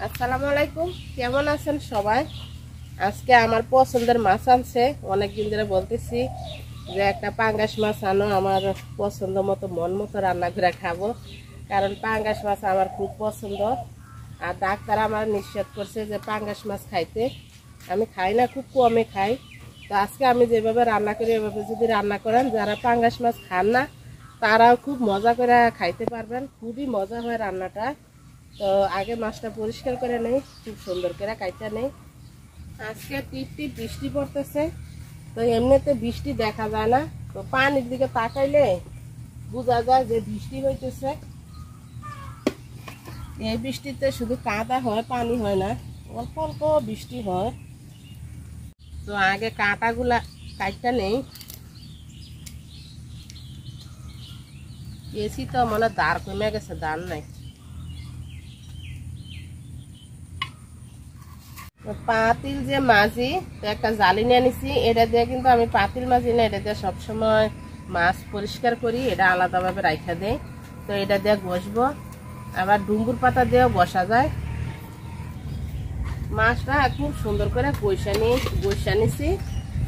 আসসালামু আলাইকুম, কেমন আছেন সবাই? আজকে আমার পছন্দের মাছ আনছে। অনেকদিন ধরে বলতেছি যে একটা পাঙ্গাস মাছ আনো, আমার পছন্দ মতো মন মতো রান্না করে খাবো, কারণ পাঙ্গাস মাছ আমার খুব পছন্দ। আর ডাক্তার আমার নিষেধ করছে যে পাঙ্গাস মাছ খাইতে। আমি খাই না, খুব কমে খাই। তো আজকে আমি যেভাবে রান্না করি এভাবে যদি রান্না করেন, যারা পাঙ্গাস মাছ খান না তারাও খুব মজা করে খাইতে পারবেন। খুবই মজা হয় রান্নাটা। তো আগে মাছটা পরিষ্কার করে নেই, খুব সুন্দর করে কাইটা নেই। আজকে টিপ টিপ বৃষ্টি পড়তেছে, তো এমনিতে বৃষ্টি দেখা যায় না, তো পানির দিকে তাকাইলে বোঝা যায় যে বৃষ্টি হইতেছে। এই বৃষ্টিতে শুধু কাদা হয়, পানি হয় না, অল্প অল্প বৃষ্টি হয়। তো আগে কাঁটাগুলা কাইটা নেই। এসি তো মনে দাঁড় কমে গেছে, দাঁড় নাই। পাতিল যে মাঝি, তো একটা জালি নিয়ে নিছি, এটা দিয়ে কিন্তু আমি পাতিল মাঝি না, এটা দিয়ে সবসময় মাছ পরিষ্কার করি, এটা আলাদাভাবে রাখা দেয়। তো এটা দিয়ে ঘষবো, আবার ডুম্বুর পাতা দিয়েও ঘষা যায়। মাছটা খুব সুন্দর করে ঘষা নিছি।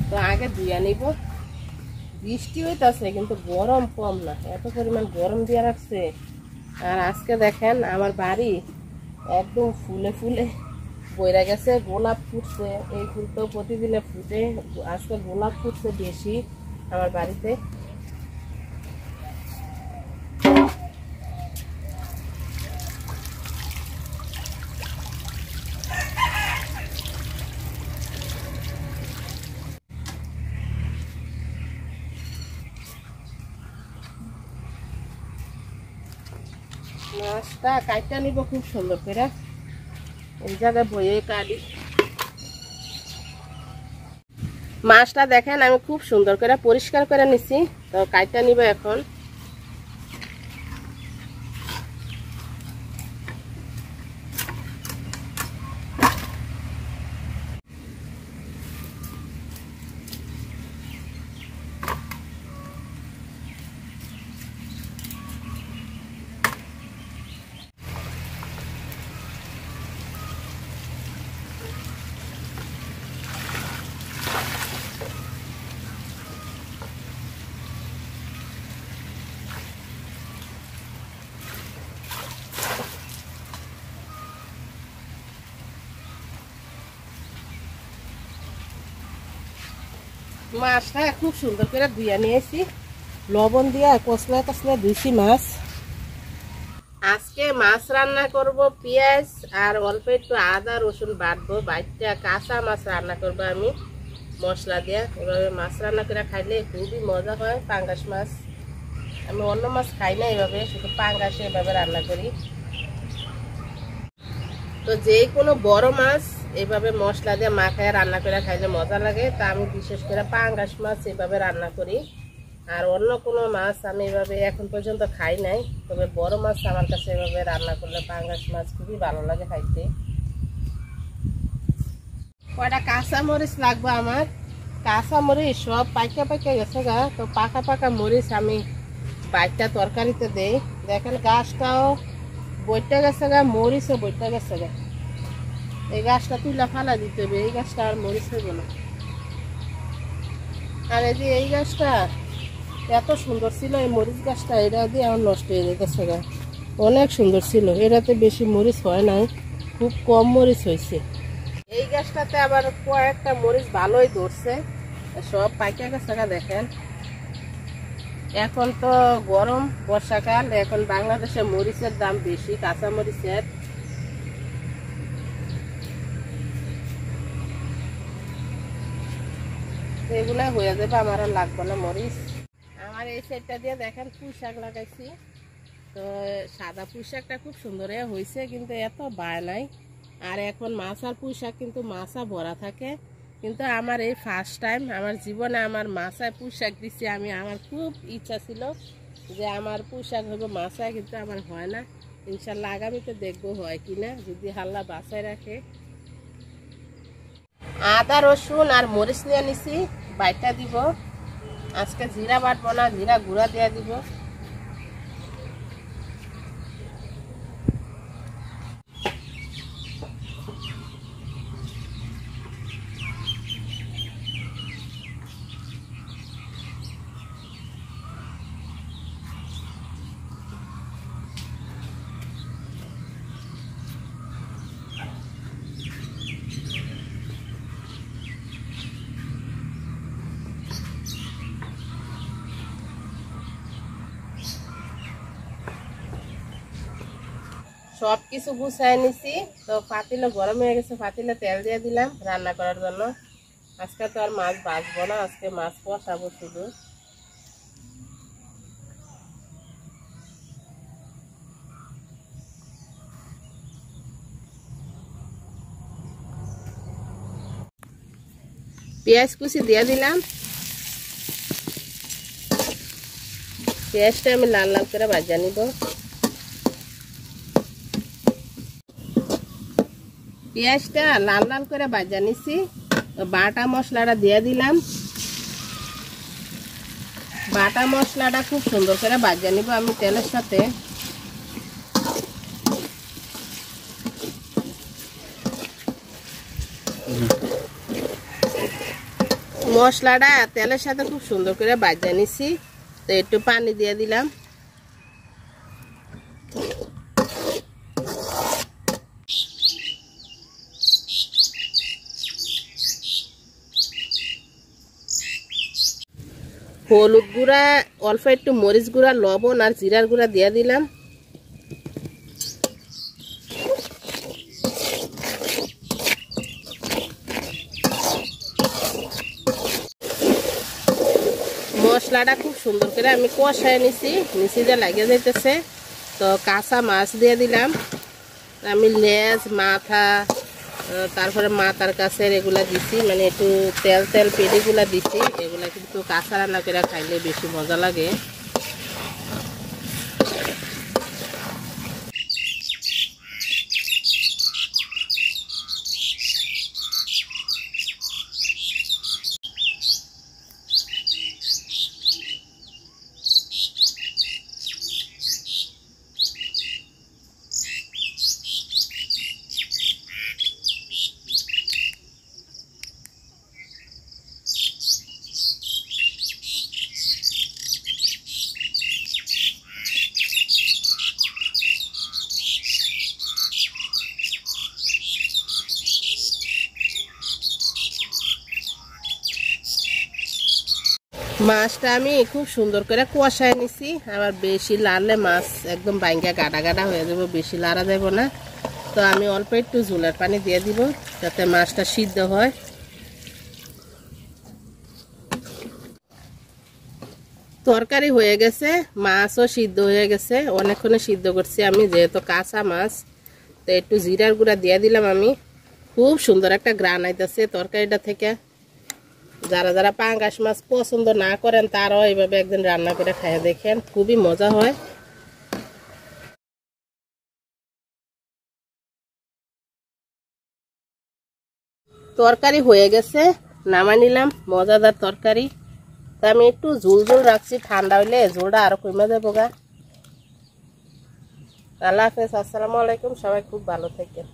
তো আগে ধুয়ে নিব। বৃষ্টি হইতেছে কিন্তু গরম কম না, এত পরিমাণ গরম দিয়ে রাখছে। আর আজকে দেখেন আমার বাড়ি একদম ফুলে ফুলে বইরা গেছে, গোলাপ ফুটছে। এই ফুল তো প্রতিদিনে ফুটে, আজকে গোলাপ ফুটছে বেশি আমার বাড়িতে। মাছটা কাইটা নিব খুব সুন্দর করে, এই জায়গায় বইয়ে কাটি। মাছটা দেখেন আমি খুব সুন্দর করে পরিষ্কার করে নিছি। তো কাইটা নিব এখন। মাছটা খুব সুন্দর করে ধুয়ে নিয়েছি, লবণ দিয়ে কচলা কচলা ধুইছি মাছ। আজকে মাছ রান্না করব, পেঁয়াজ আর অল্প একটু আদা রসুন বাটবো, বাইটটা কাঁচা মাছ রান্না করবো আমি মশলা দিয়ে। এভাবে মাছ রান্না করে খাইলে খুবই মজা হয়। পাঙ্গাস মাছ আমি অন্য মাছ খাই না, এভাবে শুধু পাঙ্গাসে এভাবে রান্না করি। তো যে কোনো বড় মাছ এভাবে মশলা দিয়ে মাখায় রান্না করে খাইলে মজা লাগে। তা আমি বিশেষ করে পাঙ্গাস মাছ এভাবে রান্না করি। আর অন্য কোনো মাছ আমি এভাবে এখন পর্যন্ত খাই নাই, তবে বড় মাছ আমার কাছে এভাবে রান্না করলে পাঙ্গাস মাছ খুবই ভালো লাগে খাইতে। কয়টা কাঁচা মরিচ লাগবে আমার। কাঁচা মরিচ সব পাইকা পাইকা গেছে গা, তো পাকা পাকা মরিচ আমি বাইটটা তরকারিতে দেই। দেখেন গাছটাও বইটা গেছে গা, মরিচও বইটা গেছে গা। এই গাছটা তুলে ফালা দিতে হবে, এই গাছটা আর মরিচ হইব না। আর এই যে এই গাছটা এত সুন্দর ছিল, এই মরিচ গাছটা, এটা দিয়ে আমার নষ্ট হয়ে যেতেছে গা। অনেক সুন্দর ছিল, এটাতে বেশি মরিচ হয় নাই, খুব কম মরিচ হয়েছে। এই গাছটাতে আবার কয়েকটা মরিচ ভালোই ধরছে, সব পাইকা গেছে গা। দেখেন এখন তো গরম বর্ষাকাল, এখন বাংলাদেশে মরিচের দাম বেশি, কাঁচা মরিচের। এগুলা হয়ে যাবে, আমার আর লাগবে না মরিচ। আমার এই সাইডটা দিয়ে দেখেন পুঁই শাক লাগাইছি। তো সাদা পুঁই শাকটা খুব সুন্দর হয়েছে, কিন্তু এত বায় নাই। আর এখন মাছার পুঁই শাক কিন্তু মাছা ভরা থাকে, কিন্তু আমার এই ফার্স্ট টাইম আমার জীবনে আমার মাছায় পুঁই শাক দিচ্ছি। আমার খুব ইচ্ছা ছিল যে আমার পুঁই শাক হইব মাছায়, কিন্তু আমার হয় না। ইনশাল্লাহ আগামীতে দেখবো হয় কিনা, যদি আল্লাহ বাঁচায় রাখে। আদা রসুন আর মরিচ নিয়ে নিছি, বাইটা দিব। আজকে জিরা বাটবো না, জিরা গুঁড়া দিয়ে দিব। সব কিছু গুছাই নিছি। তো পাতিলে গরম হয়ে গেছে, পাতিলে তেল দিয়ে দিলাম রান্না করার জন্য। আজকে তো আর মাছ ভাজবো না, আজকে মাছ কষাবো শুধু। পেঁয়াজ কুচি দিয়ে দিলাম। পেঁয়াজটা আমি লাল লাল করে ভাজা নিব। পেঁয়াজটা লাল লাল করে ভাজা নিছি। বাটা মশলাটা দিয়ে দিলাম। বাটা মশলাটা খুব সুন্দর করে ভাজা নিব আমি তেলের সাথে। মশলাটা তেলের সাথে খুব সুন্দর করে ভাজা নিছি। তো একটু পানি দিয়ে দিলাম। হলুদ গুঁড়া, অল্প একটু মরিচ গুঁড়া, লবণ আর জিরার গুঁড়া দিয়ে দিলাম। মশলাটা খুব সুন্দর করে আমি কষায় নিছি, নিচে লাগিয়ে যাইতেছে। তো কাঁচা মাছ দিয়ে দিলাম আমি, লেজ মাথা তারপরে মাথার কাছের এগুলা দিছি, মানে একটু তেল তেল পেটিগুলা দিছি। এগুলা কিন্তু কাঁচা রান্না করে খাইলে বেশি মজা লাগে। মাছটা আমি খুব সুন্দর করে কষায় নিছি। আবার বেশি লাড়লে মাছ একদম ভাঙ্গা গাডা গাডা হয়ে যাবে, বেশি লাড়া যাব না। তো আমি অল্প একটু ঝোলের পানি দিয়ে দিব যাতে মাছটা সিদ্ধ হয়। তরকারি হয়ে গেছে, মাছও সিদ্ধ হয়ে গেছে, অনেকক্ষণে সিদ্ধ করছি আমি, যেহেতু কাঁচা মাছ। তো একটু জিরার গুঁড়া দিয়ে দিলাম আমি। খুব সুন্দর একটা গ্রান আইতেছে তরকারিটা থেকে। যারা যারা পাঙ্গাস মাছ পছন্দ না করেন তারাও এইভাবে একদিন রান্না করে খেয়ে দেখেন, খুবই মজা হয়। তরকারি হয়ে গেছে, নামাই নিলাম। মজাদার তরকারি। তো আমি একটু ঝোল ঝোল রাখছি, ঠান্ডা হইলে ঝোলটা আরো কমে যাবো গা। আল্লাহ হাফেজ, আসসালামু আলাইকুম। সবাই খুব ভালো থাকেন।